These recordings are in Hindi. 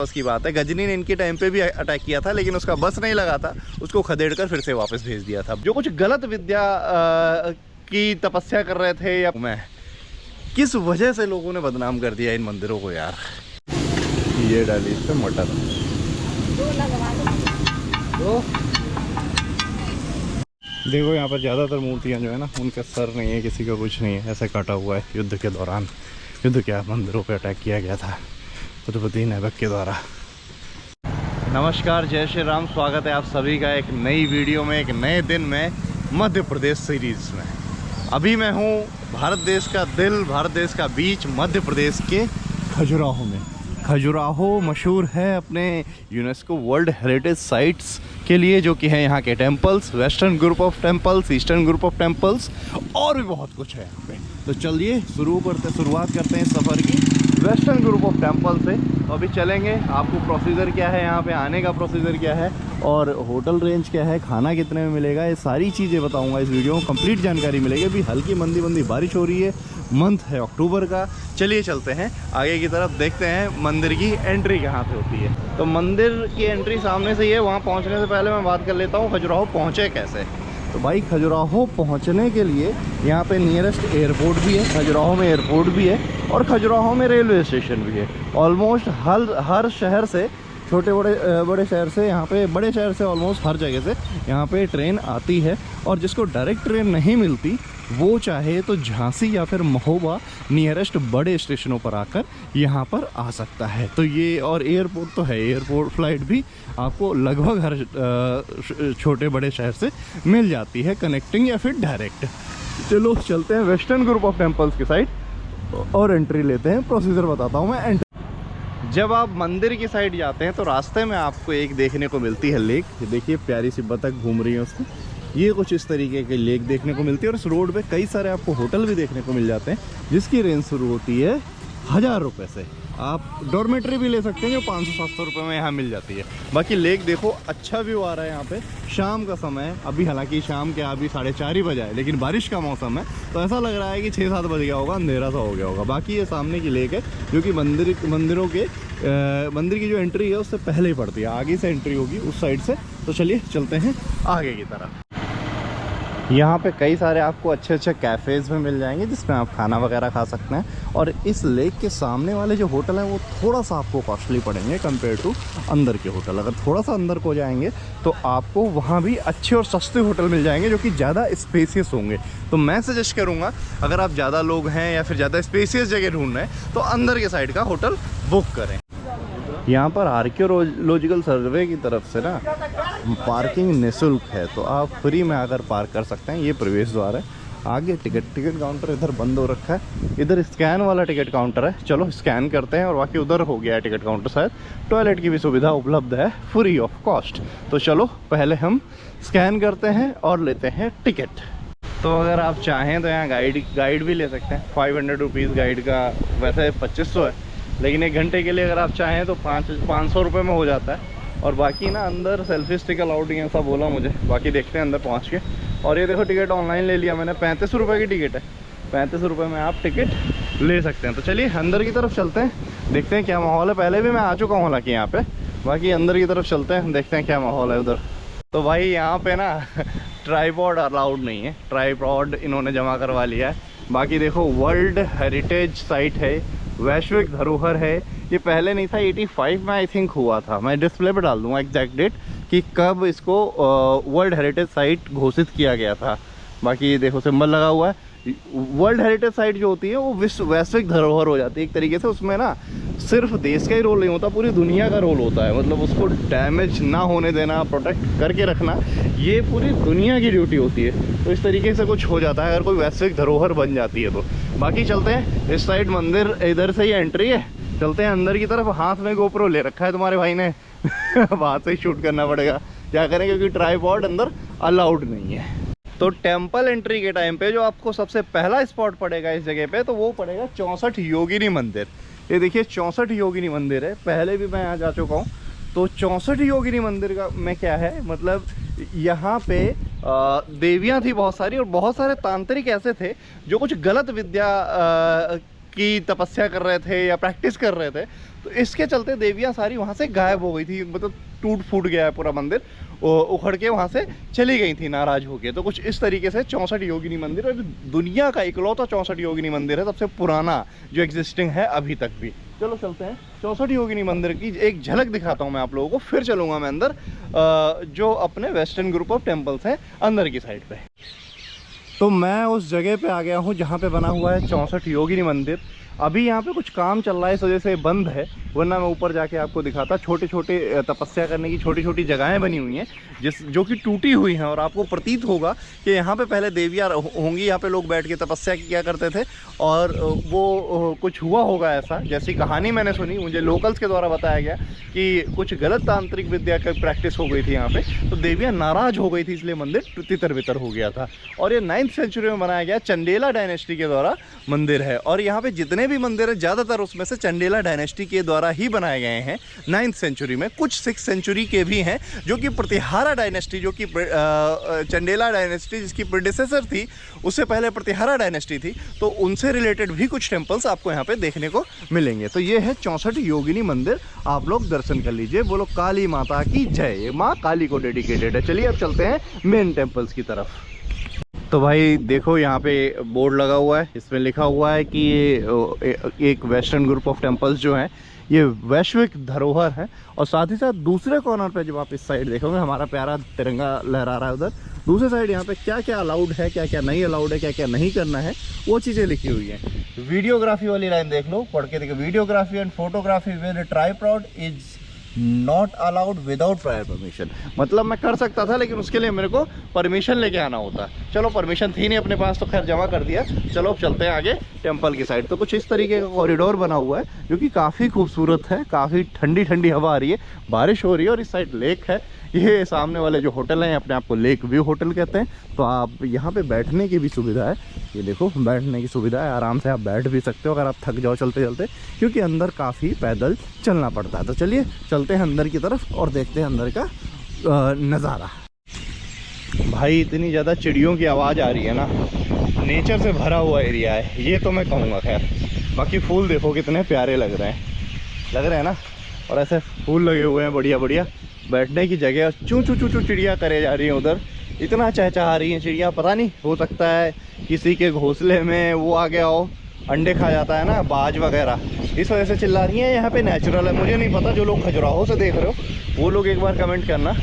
उसकी बात है, गजनी ने इनके टाइम पे भी अटैक किया था, लेकिन उसका बस नहीं लगा था, उसको खदेड़ कर फिर से वापस भेज दिया था। जो कुछ गलत विद्या की तपस्या कर रहे थे, या मैं किस वजह से लोगों ने बदनाम कर दिया इन मंदिरों को यार। ये डाली इस पे मटर तो देखो, यहाँ पर ज़्यादातर मूर्तियाँ जो है ना, उनका सर नहीं है, किसी का कुछ नहीं है, ऐसे काटा हुआ है। युद्ध के दौरान, युद्ध क्या, मंदिरों पे अटैक किया गया था कुतुबुद्दीन ऐबक के द्वारा। नमस्कार, जय श्री राम। स्वागत है आप सभी का एक नई वीडियो में, एक नए दिन में, मध्य प्रदेश सीरीज़ में। अभी मैं हूँ भारत देश का दिल, भारत देश का बीच, मध्य प्रदेश के खजुराहो में। खजुराहो मशहूर है अपने यूनेस्को वर्ल्ड हेरिटेज साइट्स के लिए, जो कि है यहाँ के temples, western group of temples, eastern group of temples, और भी बहुत कुछ है यहाँ पे। तो चलिए शुरुआत करते हैं इस सफ़र की वेस्टर्न ग्रुप ऑफ टेम्पल से। तो अभी चलेंगे, आपको प्रोसीजर क्या है, यहाँ पे आने का प्रोसीजर क्या है, और होटल रेंज क्या है, खाना कितने में मिलेगा, ये सारी चीज़ें बताऊँगा इस वीडियो में। कंप्लीट जानकारी मिलेगी। अभी हल्की मंदी बारिश हो रही है, मंथ है अक्टूबर का। चलिए चलते हैं आगे की तरफ, देखते हैं मंदिर की एंट्री कहाँ से होती है। तो मंदिर की एंट्री सामने से ही है। वहाँ पहुँचने से पहले मैं बात कर लेता हूँ खजुराहो पहुँचे कैसे। तो भाई, खजुराहो पहुँचने के लिए यहाँ पे नियरेस्ट एयरपोर्ट भी है, खजुराहो में एयरपोर्ट भी है, और खजुराहो में रेलवे स्टेशन भी है। ऑलमोस्ट हर शहर से, छोटे बड़े शहर से, यहाँ पे बड़े शहर से ऑलमोस्ट हर जगह से यहाँ पे ट्रेन आती है। और जिसको डायरेक्ट ट्रेन नहीं मिलती, वो चाहे तो झांसी या फिर महोबा नियरेस्ट बड़े स्टेशनों पर आकर यहाँ पर आ सकता है। तो ये, और एयरपोर्ट तो है, एयरपोर्ट फ्लाइट भी आपको लगभग हर छोटे बड़े शहर से मिल जाती है, कनेक्टिंग या फिर डायरेक्ट। चलो चलते हैं वेस्टर्न ग्रुप ऑफ टेम्पल्स की साइड और एंट्री लेते हैं। प्रोसीजर बताता हूँ मैं। जब आप मंदिर की साइड जाते हैं तो रास्ते में आपको एक देखने को मिलती है लेक। देखिए, प्यारी सी बतख घूम रही है उसको। ये कुछ इस तरीके की लेक देखने को मिलती है। और इस रोड पे कई सारे आपको होटल भी देखने को मिल जाते हैं, जिसकी रेंज शुरू होती है 1000 रुपये से। आप डॉर्मेट्री भी ले सकते हैं, जो 500-700 रुपये में यहाँ मिल जाती है। बाकी लेक देखो, अच्छा व्यू आ रहा है यहाँ पे। शाम का समय है, अभी हालांकि शाम के अभी 4:30 ही बजा है, लेकिन बारिश का मौसम है, तो ऐसा लग रहा है कि 6-7 बज गया होगा, अंधेरा सा हो गया होगा। बाकी ये सामने की लेक है, जो कि मंदिर की जो एंट्री है उससे पहले ही पड़ती है। आगे से एंट्री होगी उस साइड से। तो चलिए चलते हैं आगे की तरफ। यहाँ पे कई सारे आपको अच्छे कैफ़ेज़ में मिल जाएंगे, जिसमें आप खाना वगैरह खा सकते हैं। और इस लेक के सामने वाले जो होटल हैं, वो थोड़ा सा आपको कॉस्टली पड़ेंगे कंपेयर टू अंदर के होटल। अगर थोड़ा सा अंदर को जाएंगे तो आपको वहाँ भी अच्छे और सस्ते होटल मिल जाएंगे, जो कि ज़्यादा स्पेसियस होंगे। तो मैं सजेस्ट करूँगा, अगर आप ज़्यादा लोग हैं या फिर ज़्यादा स्पेसियस जगह ढूंढ रहे हैं, तो अंदर के साइड का होटल बुक करें। यहाँ पर आर्कियोलॉजिकल सर्वे की तरफ से ना पार्किंग निःशुल्क है, तो आप फ्री में आकर पार्क कर सकते हैं। ये प्रवेश द्वार है। आगे टिकट काउंटर इधर बंद हो रखा है, इधर स्कैन वाला टिकट काउंटर है। चलो स्कैन करते हैं। और बाकी उधर हो गया है टिकट काउंटर शायद। टॉयलेट की भी सुविधा उपलब्ध है, फ्री ऑफ कॉस्ट। तो चलो पहले हम स्कैन करते हैं और लेते हैं टिकट। तो अगर आप चाहें तो यहाँ गाइड भी ले सकते हैं। 500 रुपीज़ गाइड का, वैसे 2500 है, लेकिन 1 घंटे के लिए अगर आप चाहें तो 500 रुपये में हो जाता है। और बाकी ना अंदर सेल्फी स्टिक अलाउड नहीं है, ऐसा बोला मुझे। बाकी देखते हैं अंदर पहुंच के। और ये देखो, टिकट ऑनलाइन ले लिया मैंने। 35 रुपये की टिकट है। 35 रुपये में आप टिकट ले सकते हैं। तो चलिए अंदर की तरफ चलते हैं, देखते हैं क्या माहौल है। पहले भी मैं आ चुका हूँ हालांकि यहाँ पे। बाकी अंदर की तरफ चलते हैं, देखते हैं क्या माहौल है उधर। तो भाई यहाँ पे ना ट्राईपॉड अलाउड नहीं है। ट्राईपॉड इन्होंने जमा करवा लिया है। बाकी देखो, वर्ल्ड हेरिटेज साइट है, वैश्विक धरोहर है। ये पहले नहीं था, 85 में आई थिंक हुआ था। मैं डिस्प्ले पे डाल दूंगा एग्जैक्ट डेट कि कब इसको वर्ल्ड हेरिटेज साइट घोषित किया गया था। बाकी देखो, सिंबल लगा हुआ है। वर्ल्ड हेरिटेज साइट जो होती है, वो वैश्विक धरोहर हो जाती है एक तरीके से। उसमें ना सिर्फ देश का ही रोल नहीं होता, पूरी दुनिया का रोल होता है। मतलब उसको डैमेज ना होने देना, प्रोटेक्ट करके रखना, ये पूरी दुनिया की ड्यूटी होती है। तो इस तरीके से कुछ हो जाता है अगर कोई वैश्विक धरोहर बन जाती है तो। बाकी चलते हैं इस साइड, मंदिर इधर से ही एंट्री है। चलते हैं अंदर की तरफ। हाथ में गोप्रो ले रखा है तुम्हारे भाई ने वहाँ से ही शूट करना पड़ेगा, क्या करें, क्योंकि ट्राईपॉड अंदर अलाउड नहीं है। तो टेम्पल एंट्री के टाइम पे जो आपको सबसे पहला स्पॉट पड़ेगा इस जगह पे, तो वो पड़ेगा 64 योगिनी मंदिर। ये देखिए 64 योगिनी मंदिर है। पहले भी मैं यहाँ जा चुका हूँ। तो 64 योगिनी मंदिर का में क्या है, मतलब यहाँ पे देवियाँ थी बहुत सारी, और बहुत सारे तांत्रिक ऐसे थे जो कुछ गलत विद्या की तपस्या कर रहे थे या प्रैक्टिस कर रहे थे, तो इसके चलते देवियाँ सारी वहाँ से गायब हो गई थी। मतलब टूट फूट गया है पूरा मंदिर, उखड़ के वहाँ से चली गई थी नाराज होके। तो कुछ इस तरीके से 64 योगिनी मंदिर, और दुनिया का इकलौता 64 योगिनी मंदिर है, सबसे पुराना जो एग्जिस्टिंग है अभी तक भी। चलो चलते हैं 64 योगिनी मंदिर की एक झलक दिखाता हूँ मैं आप लोगों को, फिर चलूँगा मैं अंदर जो अपने वेस्टर्न ग्रुप ऑफ टेम्पल्स हैं अंदर की साइड पे। तो मैं उस जगह पे आ गया हूँ जहाँ पे बना हुआ है 64 योगिनी मंदिर। अभी यहाँ पे कुछ काम चल रहा है, इस वजह से बंद है, वरना मैं ऊपर जाके आपको दिखाता। छोटे छोटे तपस्या करने की छोटी छोटी जगहें बनी हुई हैं जो कि टूटी हुई हैं, और आपको प्रतीत होगा कि यहाँ पे पहले देवियाँ होंगी, यहाँ पे लोग बैठ के तपस्या किया करते थे, और वो कुछ हुआ होगा ऐसा, जैसी कहानी मैंने सुनी, मुझे लोकल्स के द्वारा बताया गया कि कुछ गलत तांत्रिक विद्या की प्रैक्टिस हो गई थी यहाँ पे, तो देवियाँ नाराज हो गई थी, इसलिए मंदिर तितर बितर हो गया था। और ये 9th सेंचुरी में बनाया गया चंदेला डायनेस्टी के द्वारा मंदिर है, और यहाँ पे जितने भी मंदिर है ज़्यादातर उसमें से चंदेला डायनेस्टी के द्वारा ही बनाए गए हैं 9th सेंचुरी में। कुछ 6th सेंचुरी के भी हैं जो कि प्रतिहारा डायनेस्टी, जो कि चंदेला डायनेस्टी जिसकी प्रेडिसेसर थी, उससे पहले प्रतिहारा डायनेस्टी थी, तो उनसे रिलेटेड भी कुछ टेम्पल्स आपको यहाँ पे देखने को मिलेंगे। तो ये है 64 योगिनी मंदिर, आप लोग दर्शन कर लीजिए। बोलो काली माता की जय, माँ काली को डेडिकेटेड है। चलिए अब चलते हैं मेन टेम्पल्स की तरफ। तो भाई देखो यहाँ पे बोर्ड लगा हुआ है, इसमें लिखा हुआ है कि ये एक वेस्टर्न ग्रुप ऑफ टेम्पल्स जो हैं ये वैश्विक धरोहर है। और साथ ही साथ दूसरे कॉर्नर पे जब आप इस साइड देखोगे, हमारा प्यारा तिरंगा लहरा रहा है उधर, दूसरे साइड यहाँ पे क्या क्या अलाउड है, क्या क्या नहीं अलाउड है, क्या क्या नहीं करना है, वो चीज़ें लिखी हुई हैं। वीडियोग्राफी वाली लाइन देख लो, पढ़ के देखो, videography and photography with tripod is not allowed without prior permission. मतलब मैं कर सकता था, लेकिन उसके लिए मेरे को परमिशन लेके आना होता। चलो परमिशन थी नहीं अपने पास, तो खैर जमा कर दिया। चलो अब चलते हैं आगे टेम्पल की साइड। तो कुछ इस तरीके का कॉरिडोर बना हुआ है जो कि काफ़ी खूबसूरत है, काफ़ी ठंडी ठंडी हवा आ रही है, बारिश हो रही है, और इस साइड लेक है। ये सामने वाले जो होटल हैं अपने आप को लेक व्यू होटल कहते हैं। तो आप यहाँ पे बैठने की भी सुविधा है, ये देखो बैठने की सुविधा है, आराम से आप बैठ भी सकते हो अगर आप थक जाओ चलते चलते, क्योंकि अंदर काफ़ी पैदल चलना पड़ता है। तो चलिए चलते हैं अंदर की तरफ और देखते हैं अंदर का नज़ारा। भाई इतनी ज़्यादा चिड़ियों की आवाज़ आ रही है ना, नेचर से भरा हुआ एरिया है ये तो मैं कहूँगा। खैर बाकी फूल देखो कितने प्यारे लग रहे हैं ना, और ऐसे फूल लगे हुए हैं बढ़िया बढ़िया, बैठने की जगह। चू चू चू चू चिड़िया करे जा रही हैं उधर, इतना चहचहा रही हैं चिड़िया, पता नहीं, हो सकता है किसी के घोंसले में वो आ गया हो, अंडे खा जाता है ना बाज वगैरह, इस वजह से चिल्ला रही हैं। यहाँ पे नेचुरल है, मुझे नहीं पता, जो लोग खजुराहो से देख रहे हो वो लोग एक बार कमेंट करना।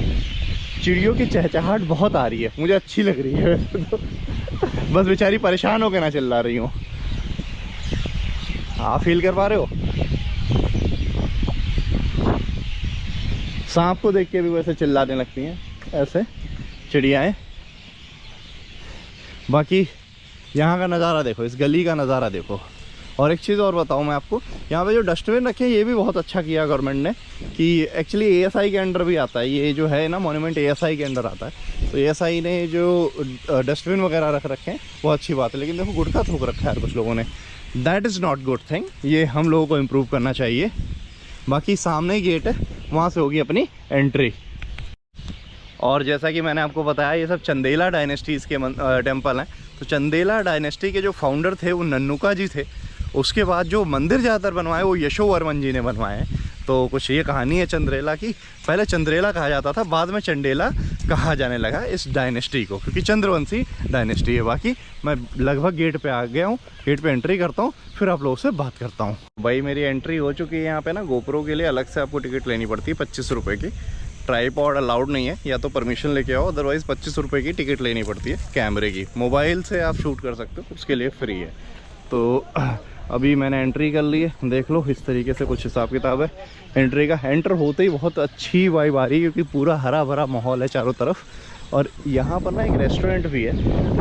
चिड़ियों की चहचहाहट बहुत आ रही है, मुझे अच्छी लग रही है तो बस बेचारी परेशान होकर ना चिल्ला रही हूँ। आप फील कर पा रहे हो? सांप को देख के भी वैसे चिल्लाने लगती हैं ऐसे चिड़ियाएँ। बाकी यहाँ का नज़ारा देखो, इस गली का नज़ारा देखो। और एक चीज़ और बताऊँ मैं आपको, यहाँ पे जो डस्टबिन रखे हैं ये भी बहुत अच्छा किया गवर्नमेंट ने, कि एक्चुअली एएसआई के अंडर भी आता है ये जो है ना, मॉन्यूमेंट एएसआई के अंडर आता है। तो एएसआई ने जो डस्टबिन वगैरह रख रखे हैं वो अच्छी बात है, लेकिन देखो गुटखा थूक रखा है कुछ लोगों ने, that is not good thing, ये हम लोगों को इम्प्रूव करना चाहिए। बाकी सामने ही गेट है, वहाँ से होगी अपनी एंट्री। और जैसा कि मैंने आपको बताया ये सब चंदेला डायनेस्टीज़ के टेम्पल हैं। तो चंदेला डायनेस्टी के जो फाउंडर थे वो नन्नुका जी थे। उसके बाद जो मंदिर ज़्यादातर बनवाए वो यशोवर्मन जी ने बनवाए हैं। तो कुछ ये कहानी है चंद्रेला की, पहले चंद्रेला कहा जाता था, बाद में चंडेला कहा जाने लगा इस डायनेस्टी को, क्योंकि चंद्रवंशी डायनेस्टी है। बाकी मैं लगभग गेट पे आ गया हूँ, गेट पे एंट्री करता हूँ, फिर आप लोगों से बात करता हूँ। भाई मेरी एंट्री हो चुकी है। यहाँ पे ना गोप्रो के लिए अलग से आपको टिकट लेनी पड़ती है 25 रुपये की। ट्राइपॉड अलाउड नहीं है, या तो परमिशन लेके आओ, अदरवाइज़ 25 रुपये की टिकट लेनी पड़ती है कैमरे की। मोबाइल से आप शूट कर सकते हो, उसके लिए फ्री है। तो अभी मैंने एंट्री कर ली है, देख लो इस तरीके से कुछ हिसाब किताब है एंट्री का। एंटर होते ही बहुत अच्छी वाइब आ रही है, क्योंकि पूरा हरा भरा माहौल है चारों तरफ। और यहाँ पर ना एक रेस्टोरेंट भी है,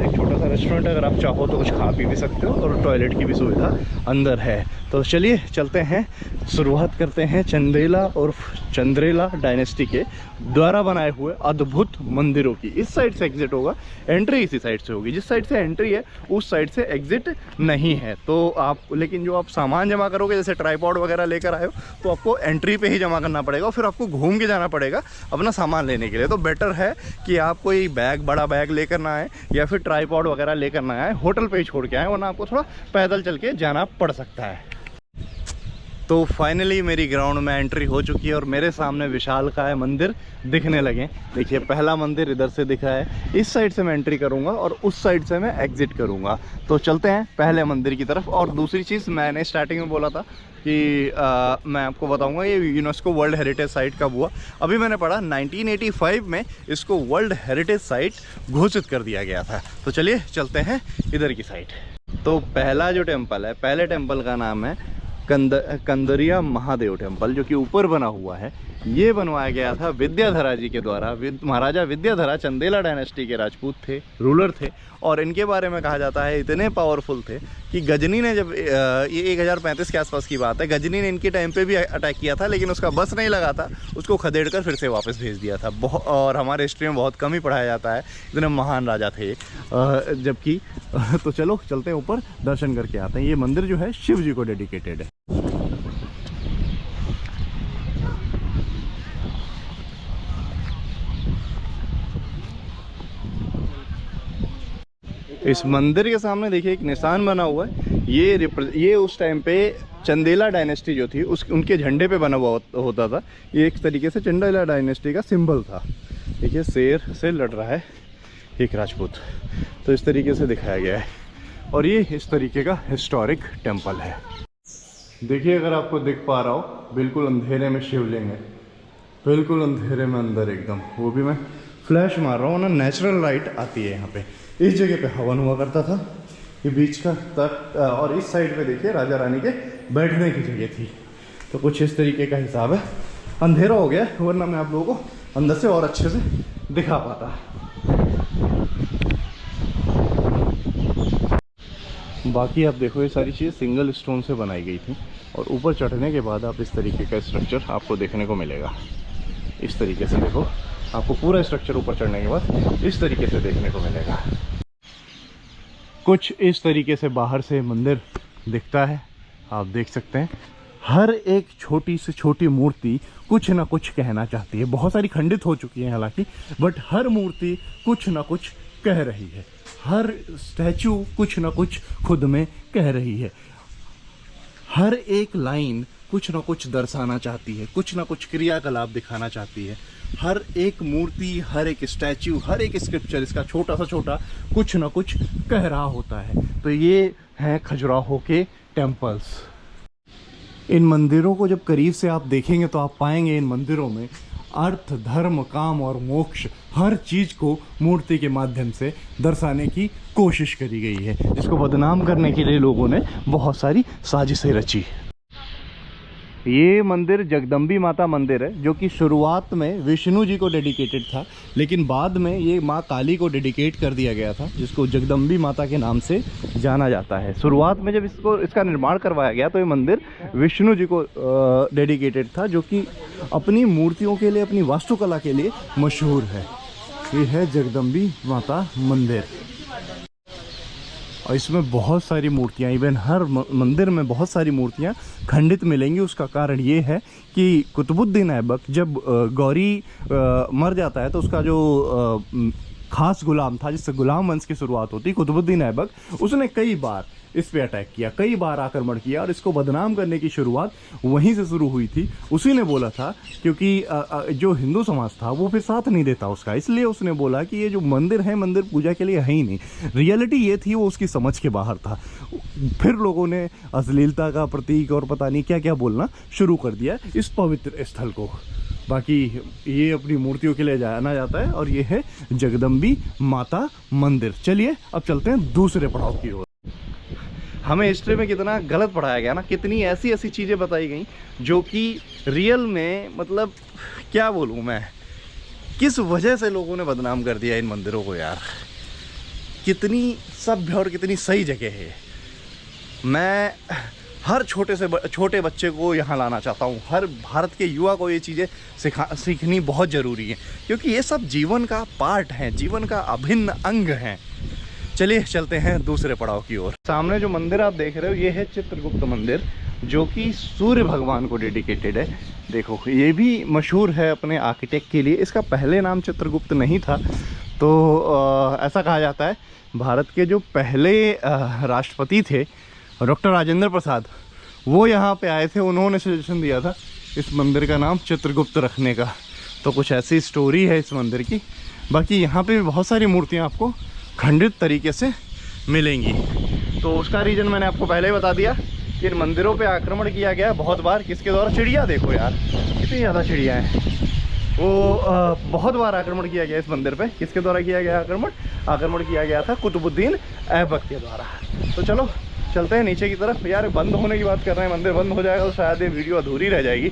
एक छोटा सा रेस्टोरेंट, अगर आप चाहो तो कुछ खा पी भी सकते हो, और टॉयलेट की भी सुविधा अंदर है। तो चलिए चलते हैं, शुरुआत करते हैं चंदेला और चंद्रेला डायनेस्टी के द्वारा बनाए हुए अद्भुत मंदिरों की। इस साइड से एग्जिट होगा, एंट्री इसी साइड से होगी। जिस साइड से एंट्री है उस साइड से एग्जिट नहीं है। तो आप, लेकिन जो आप सामान जमा करोगे, जैसे ट्राइपॉड वगैरह लेकर आए हो, तो आपको एंट्री पे ही जमा करना पड़ेगा, और फिर आपको घूम के जाना पड़ेगा अपना सामान लेने के लिए। तो बेटर है कि आप आप कोई बैग, बड़ा बैग लेकर ना आए या फिर ट्राईपॉड वगैरह लेकर ना आए, होटल पे ही छोड़ के आए, वरना आपको थोड़ा पैदल चल के जाना पड़ सकता है। तो फाइनली मेरी ग्राउंड में एंट्री हो चुकी है और मेरे सामने विशालकाय मंदिर दिखने लगे। देखिए पहला मंदिर इधर से दिख रहा है, इस साइड से मैं एंट्री करूंगा और उस साइड से मैं एग्जिट करूंगा। तो चलते हैं पहले मंदिर की तरफ। और दूसरी चीज़ मैंने स्टार्टिंग में बोला था कि मैं आपको बताऊंगा ये यूनेस्को वर्ल्ड हेरिटेज साइट कब हुआ। अभी मैंने पढ़ा 1985 में इसको वर्ल्ड हेरिटेज साइट घोषित कर दिया गया था। तो चलिए चलते हैं इधर की साइड। तो पहला जो टेम्पल है, पहले टेम्पल का नाम है कंदरिया महादेव टेम्पल, जो कि ऊपर बना हुआ है। ये बनवाया गया था विद्याधरा जी के द्वारा। महाराजा विद्याधरा चंदेला डायनेस्टी के राजपूत थे, रूलर थे, और इनके बारे में कहा जाता है इतने पावरफुल थे कि गजनी ने जब ये 1035 के आसपास की बात है, गजनी ने इनके टाइम पे भी अटैक किया था, लेकिन उसका बस नहीं लगा था, उसको खदेड़ कर फिर से वापस भेज दिया था। और हमारे हिस्ट्री में बहुत कम ही पढ़ाया जाता है, इतने महान राजा थे जबकि। तो चलो चलते हैं ऊपर, दर्शन करके आते हैं। ये मंदिर जो है शिव जी को डेडिकेटेड है। इस मंदिर के सामने देखिए एक निशान बना हुआ है। ये उस टाइम पे चंदेला डायनेस्टी जो थी उनके झंडे पे बना हुआ होता था। ये एक तरीके से चंदेला डायनेस्टी का सिंबल था। देखिए शेर से लड़ रहा है एक राजपूत, तो इस तरीके से दिखाया गया है। और ये इस तरीके का हिस्टोरिक टेम्पल है। देखिए अगर आपको दिख पा रहा हो, बिल्कुल अंधेरे में शिवलिंग है, बिल्कुल अंधेरे में अंदर एकदम। वो भी मैं फ्लैश मार रहा हूँ ना, नेचुरल लाइट आती है यहाँ पे। इस जगह पे हवन हुआ करता था, ये बीच का तट, और इस साइड पे देखिए राजा रानी के बैठने की जगह थी। तो कुछ इस तरीके का हिसाब है। अंधेरा हो गया, वरना मैं आप लोगों को अंदर से और अच्छे से दिखा पाता। बाकी आप देखो ये सारी चीज़ सिंगल स्टोन से बनाई गई थी, और ऊपर चढ़ने के बाद आप इस तरीके का स्ट्रक्चर आपको देखने को मिलेगा। इस तरीके से देखो, आपको पूरा स्ट्रक्चर ऊपर चढ़ने के बाद इस तरीके से देखने को मिलेगा। कुछ इस तरीके से बाहर से मंदिर दिखता है, आप देख सकते हैं। हर एक छोटी से छोटी मूर्ति कुछ ना कुछ कहना चाहती है। बहुत सारी खंडित हो चुकी है हालांकि, बट हर मूर्ति कुछ ना कुछ कह रही है। हर स्टैचू कुछ ना कुछ खुद में कह रही है। हर एक लाइन कुछ ना कुछ दर्शाना चाहती है, कुछ ना कुछ क्रियाकलाप दिखाना चाहती है। हर एक मूर्ति, हर एक स्टैचू, हर एक स्क्रिप्चर इसका छोटा सा छोटा कुछ ना कुछ कह रहा होता है। तो ये हैं खजुराहो के टेम्पल्स। इन मंदिरों को जब करीब से आप देखेंगे तो आप पाएंगे इन मंदिरों में अर्थ, धर्म, काम और मोक्ष, हर चीज़ को मूर्ति के माध्यम से दर्शाने की कोशिश करी गई है, जिसको बदनाम करने के लिए लोगों ने बहुत सारी साजिशें रची। ये मंदिर जगदम्बी माता मंदिर है, जो कि शुरुआत में विष्णु जी को डेडिकेटेड था, लेकिन बाद में ये माँ काली को डेडिकेट कर दिया गया था, जिसको जगदम्बी माता के नाम से जाना जाता है। शुरुआत में जब इसका निर्माण करवाया गया तो ये मंदिर विष्णु जी को डेडिकेटेड था, जो कि अपनी मूर्तियों के लिए, अपनी वास्तुकला के लिए मशहूर है। ये है जगदम्बी माता मंदिर, और इसमें बहुत सारी मूर्तियाँ, इवन हर मंदिर में बहुत सारी मूर्तियाँ खंडित मिलेंगी। उसका कारण ये है कि कुतुबुद्दीन ऐबक जब गौरी मर जाता है तो उसका जो खास गुलाम था, जिससे गुलाम वंश की शुरुआत होती, कुतुबुद्दीन ऐबक, उसने कई बार इस पे अटैक किया, कई बार आक्रमण किया, और इसको बदनाम करने की शुरुआत वहीं से शुरू हुई थी। उसी ने बोला था, क्योंकि जो हिंदू समाज था वो फिर साथ नहीं देता उसका, इसलिए उसने बोला कि ये जो मंदिर है, मंदिर पूजा के लिए है ही नहीं। रियलिटी ये थी, वो उसकी समझ के बाहर था। फिर लोगों ने अश्लीलता का प्रतीक और पता नहीं क्या क्या बोलना शुरू कर दिया इस पवित्र स्थल को। बाकी ये अपनी मूर्तियों के लिए जाना जाता है, और ये है जगदम्बी माता मंदिर। चलिए अब चलते हैं दूसरे पड़ाव की ओर। हमें हिस्ट्री में कितना गलत पढ़ाया गया ना, कितनी ऐसी ऐसी चीज़ें बताई गई जो कि रियल में, मतलब क्या बोलूँ मैं, किस वजह से लोगों ने बदनाम कर दिया इन मंदिरों को यार। कितनी सभ्य और कितनी सही जगह है। मैं हर छोटे बच्चे को यहाँ लाना चाहता हूँ। हर भारत के युवा को ये चीज़ें सीखनी बहुत ज़रूरी है, क्योंकि ये सब जीवन का पार्ट है, जीवन का अभिन्न अंग है। चलिए चलते हैं दूसरे पड़ाव की ओर। सामने जो मंदिर आप देख रहे हो, ये है चित्रगुप्त मंदिर, जो कि सूर्य भगवान को डेडिकेटेड है। देखो ये भी मशहूर है अपने आर्किटेक्ट के लिए। इसका पहले नाम चित्रगुप्त नहीं था, तो ऐसा कहा जाता है भारत के जो पहले राष्ट्रपति थे डॉक्टर राजेंद्र प्रसाद, वो यहाँ पे आए थे, उन्होंने सजेशन दिया था इस मंदिर का नाम चित्रगुप्त रखने का। तो कुछ ऐसी स्टोरी है इस मंदिर की। बाकी यहाँ पे भी बहुत सारी मूर्तियाँ आपको खंडित तरीके से मिलेंगी। तो उसका रीज़न मैंने आपको पहले ही बता दिया कि इन मंदिरों पे आक्रमण किया गया बहुत बार। किसके द्वारा? चिड़िया देखो यार, कितनी ज़्यादा चिड़िया हैं। वो बहुत बार आक्रमण किया गया इस मंदिर पे। किसके द्वारा किया गया आक्रमण? आक्रमण किया गया था कुतुबुद्दीन ऐबक के द्वारा। तो चलो चलते हैं नीचे की तरफ। यार बंद होने की बात कर रहे हैं, मंदिर बंद हो जाएगा तो शायद ये वीडियो अधूरी रह जाएगी।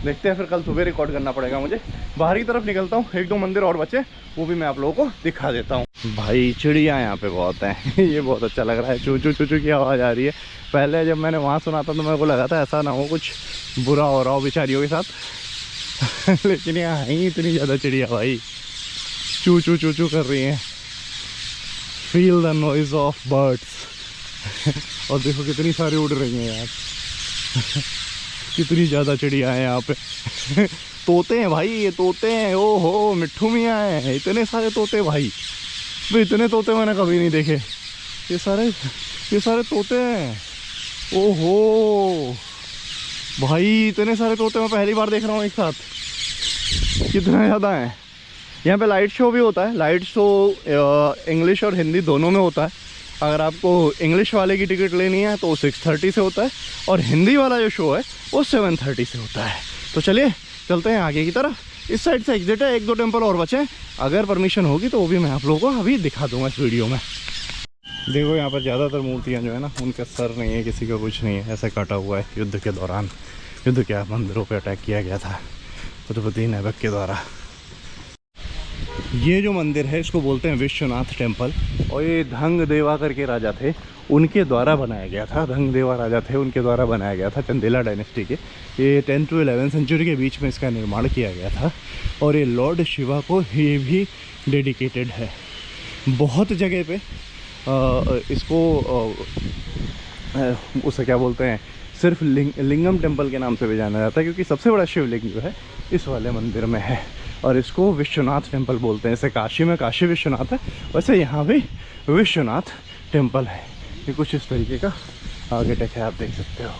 देखते हैं, फिर कल सुबह रिकॉर्ड करना पड़ेगा मुझे। बाहर की तरफ निकलता हूँ, 1-2 मंदिर और बचे, वो भी मैं आप लोगों को दिखा देता हूँ। भाई चिड़िया यहाँ पे बहुत हैं ये बहुत अच्छा लग रहा है। चू चू चू चू की आवाज़ आ रही है। पहले जब मैंने वहाँ सुना था तो मेरे को लगा था ऐसा ना हो कुछ बुरा हो रहा हो बेचारियों के साथ लेकिन यहाँ ही इतनी ज़्यादा चिड़िया भाई, चू चू चू चू कर रही हैं। Feel the noise of birds और देखो कितनी सारी उड़ रही हैं यार कितनी ज़्यादा चिड़िया हैं यहाँ पे तोते हैं भाई, ये तोते हैं। ओ हो मिट्ठू मियाँ हैं, इतने सारे तोते भाई। भाई इतने तोते मैंने कभी नहीं देखे। ये सारे तोते हैं। ओहो भाई, इतने सारे तोते मैं पहली बार देख रहा हूँ एक साथ। कितना ज़्यादा है। यहाँ पे लाइट शो भी होता है। लाइट शो इंग्लिश और हिंदी दोनों में होता है। अगर आपको इंग्लिश वाले की टिकट लेनी है तो 6:30 से होता है और हिंदी वाला जो शो है वो 7:30 से होता है। तो चलिए चलते हैं आगे की तरफ। इस साइड से एग्जिट है, 1-2 टेम्पल और बचे हैं। अगर परमिशन होगी तो वो भी मैं आप लोगों को अभी दिखा दूंगा इस वीडियो में। देखो यहाँ पर ज़्यादातर मूर्तियाँ जो है ना, उनका सर नहीं है, किसी का कुछ नहीं है, ऐसा काटा हुआ है। युद्ध के दौरान, युद्ध क्या, मंदिरों पर अटैक किया गया था कुतुबुद्दीन ऐबक के द्वारा। ये जो मंदिर है इसको बोलते हैं विश्वनाथ टेम्पल और ये धंग देवा करके राजा थे, उनके द्वारा बनाया गया था। धंग देवा राजा थे, उनके द्वारा बनाया गया था, चंदेला डायनेस्टी के। ये 10 to 11 सेंचुरी के बीच में इसका निर्माण किया गया था और ये लॉर्ड शिवा को ये भी डेडिकेटेड है। बहुत जगह पे इसको उसे क्या बोलते हैं, सिर्फ लिंगम टेम्पल के नाम से भी जाना जाता है क्योंकि सबसे बड़ा शिवलिंग जो है इस वाले मंदिर में है और इसको विश्वनाथ टेम्पल बोलते हैं। जैसे काशी में काशी विश्वनाथ है, वैसे यहाँ भी विश्वनाथ टेम्पल है। ये कुछ इस तरीके का आर्किटेक्ट है, आप देख सकते हो।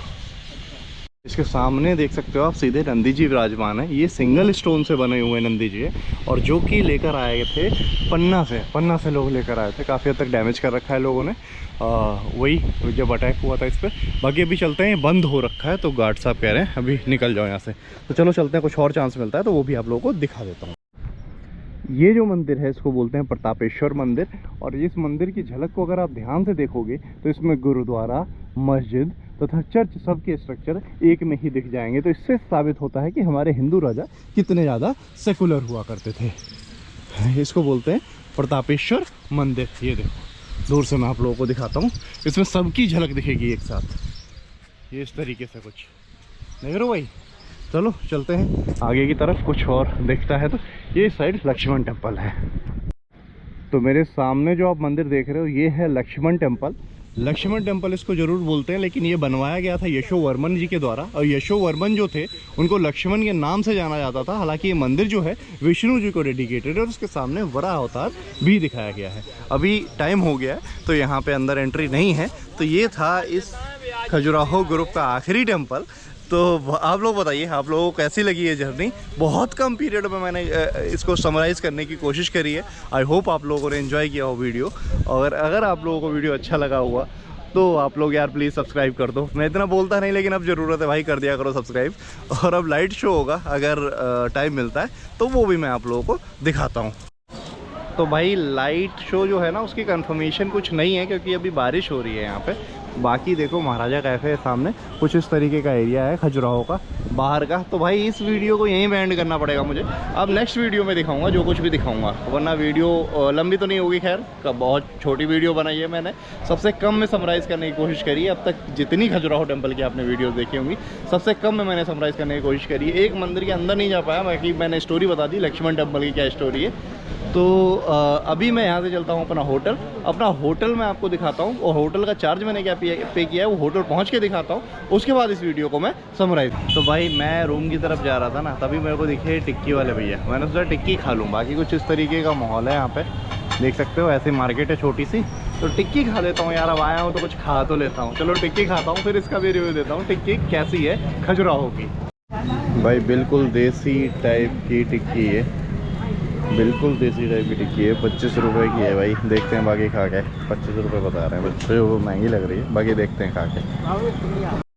इसके सामने देख सकते हो आप सीधे नंदी जी विराजमान है। ये सिंगल स्टोन से बने हुए नंदी जी है और जो कि लेकर आए थे पन्ना से लोग लेकर आए थे। काफ़ी हद तक डैमेज कर रखा है लोगों ने, वही जब अटैक हुआ था इस पर। बाकी अभी चलते हैं, बंद हो रखा है तो गार्ड साहब कह रहे हैं अभी निकल जाओ यहाँ से। तो चलो चलते हैं, कुछ और चांस मिलता है तो वो भी आप लोगों को दिखा देता हूँ। ये जो मंदिर है इसको बोलते हैं प्रतापेश्वर मंदिर और इस मंदिर की झलक को अगर आप ध्यान से देखोगे तो इसमें गुरुद्वारा, मस्जिद तथा चर्च सबके स्ट्रक्चर एक में ही दिख जाएंगे। तो इससे साबित होता है कि हमारे हिंदू राजा कितने ज़्यादा सेकुलर हुआ करते थे। इसको बोलते हैं प्रतापेश्वर मंदिर। ये देखो दूर से मैं आप लोगों को दिखाता हूँ, इसमें सबकी झलक दिखेगी एक साथ। ये इस तरीके से कुछ देख रहे हो भाई। चलो चलते हैं आगे की तरफ, कुछ और देखता है। तो ये साइड लक्ष्मण टेम्पल है। तो मेरे सामने जो आप मंदिर देख रहे हो ये है लक्ष्मण टेम्पल। लक्ष्मण टेम्पल इसको जरूर बोलते हैं, लेकिन ये बनवाया गया था यशोवर्मन जी के द्वारा और यशोवर्मन जो थे उनको लक्ष्मण के नाम से जाना जाता था। हालांकि ये मंदिर जो है विष्णु जी को डेडिकेटेड है और उसके सामने वराह अवतार भी दिखाया गया है। अभी टाइम हो गया है तो यहाँ पे अंदर एंट्री नहीं है। तो ये था इस खजुराहो ग्रुप का आखिरी टेम्पल। तो आप लोग बताइए, आप लोगों को कैसी लगी ये जर्नी? बहुत कम पीरियड में मैंने इसको समराइज़ करने की कोशिश करी है। आई होप आप लोगों ने एंजॉय किया हो वीडियो। और अगर आप लोगों को वीडियो अच्छा लगा हुआ तो आप लोग यार प्लीज़ सब्सक्राइब कर दो। मैं इतना बोलता नहीं, लेकिन अब ज़रूरत है भाई, कर दिया करो सब्सक्राइब। और अब लाइट शो होगा, अगर टाइम मिलता है तो वो भी मैं आप लोगों को दिखाता हूँ। तो भाई लाइट शो जो है ना उसकी कंफर्मेशन कुछ नहीं है क्योंकि अभी बारिश हो रही है यहाँ पे। बाकी देखो महाराजा कैफ़े है सामने, कुछ इस तरीके का एरिया है खजुराहो का बाहर का। तो भाई इस वीडियो को यहीं पे एंड करना पड़ेगा मुझे। अब नेक्स्ट वीडियो में दिखाऊंगा जो कुछ भी दिखाऊंगा, वरना वीडियो लंबी तो नहीं होगी। खैर बहुत छोटी वीडियो बनाई है मैंने, सबसे कम में समराइज़ करने की कोशिश करी है। अब तक जितनी खजुराहो टेम्पल की आपने वीडियोज़ देखी होंगी सबसे कम में मैंने समराइज़ करने की कोशिश करी है। एक मंदिर के अंदर नहीं जा पाया, बाकी मैंने स्टोरी बता दी लक्ष्मण टेम्पल की क्या स्टोरी है। तो अभी मैं यहाँ से चलता हूँ अपना होटल मैं आपको दिखाता हूँ, और होटल का चार्ज मैंने क्या पे किया है वो होटल पहुँच के दिखाता हूँ। उसके बाद इस वीडियो को मैं समराइज। तो भाई मैं रूम की तरफ जा रहा था ना, तभी मेरे को दिखे टिक्की वाले भैया। मैंने सोचा टिक्की खा लूँ। बाकी कुछ इस तरीके का माहौल है यहाँ पे, देख सकते हो। ऐसी मार्केट है छोटी सी, तो टिक्की खा लेता हूँ यार। अब आया हूँ तो कुछ खा तो लेता हूँ। चलो टिक्की खाता हूँ, फिर इसका भी रिव्यू देता हूँ टिक्की कैसी है खजुराहो की। भाई बिल्कुल देसी टाइप की टिक्की है, बिल्कुल देसी टाइप की टिक्की है। 25 रुपये की है भाई। देखते हैं बाकी खा के। 25 रुपये बता रहे हैं बच्चे, वो महंगी लग रही है। बाकी देखते हैं खा के।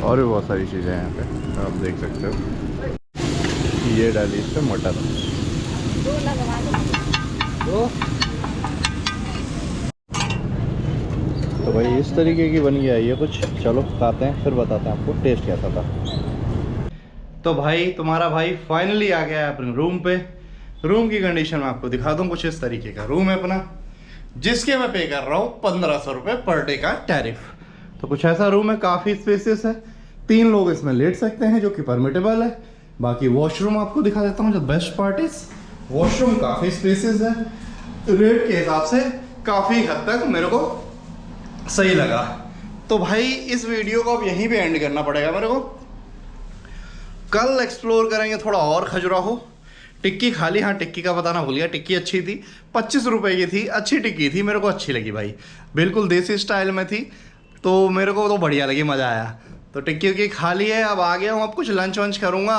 और भी बहुत सारी चीज़ें हैं यहाँ पे, आप देख सकते हो। ये डाली इस पर मटर। तो भाई इस तरीके की बन गया ये कुछ। चलो खाते हैं, फिर बताते हैं आपको टेस्ट कैसा था। तो भाई तुम्हारा भाई फाइनली आ गया है अपने रूम पे। रूम की कंडीशन में आपको दिखा दूँ। कुछ इस तरीके का रूम है अपना, जिसके मैं पे कर रहा हूँ 1500 रुपये पर डे का टैरिफ। तो कुछ ऐसा रूम है, काफ़ी स्पेसियस है। 3 लोग इसमें लेट सकते हैं, जो कि परमिटेबल है। बाकी वॉशरूम आपको दिखा देता हूँ। जो बेस्ट पार्ट इज वॉशरूम काफ़ी स्पेसियस है। रेट के हिसाब से काफ़ी हद तक मेरे को सही लगा। तो भाई इस वीडियो को अब यहीं पे एंड करना पड़ेगा मेरे को। कल एक्सप्लोर करेंगे थोड़ा और खजुराहो। टिक्की खा ली, हाँ टिक्की का बताना भूल गया। टिक्की अच्छी थी, 25 रुपए की थी। अच्छी टिक्की थी, मेरे को अच्छी लगी भाई। बिल्कुल देसी स्टाइल में थी, तो मेरे को तो बढ़िया लगी, मज़ा आया। तो टिक्की उक्की खा ली है, अब आ गया हूँ। अब कुछ लंच वंच करूँगा।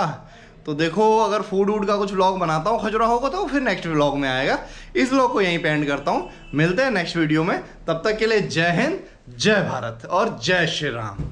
तो देखो अगर फूड वूड का कुछ व्लॉग बनाता हूँ खजुराहो को, तो फिर नेक्स्ट व्लॉग में आएगा। इस व्लॉग को यहीं पे एंड करता हूँ। मिलते हैं नेक्स्ट वीडियो में। तब तक के लिए जय हिंद, जय भारत और जय श्री राम।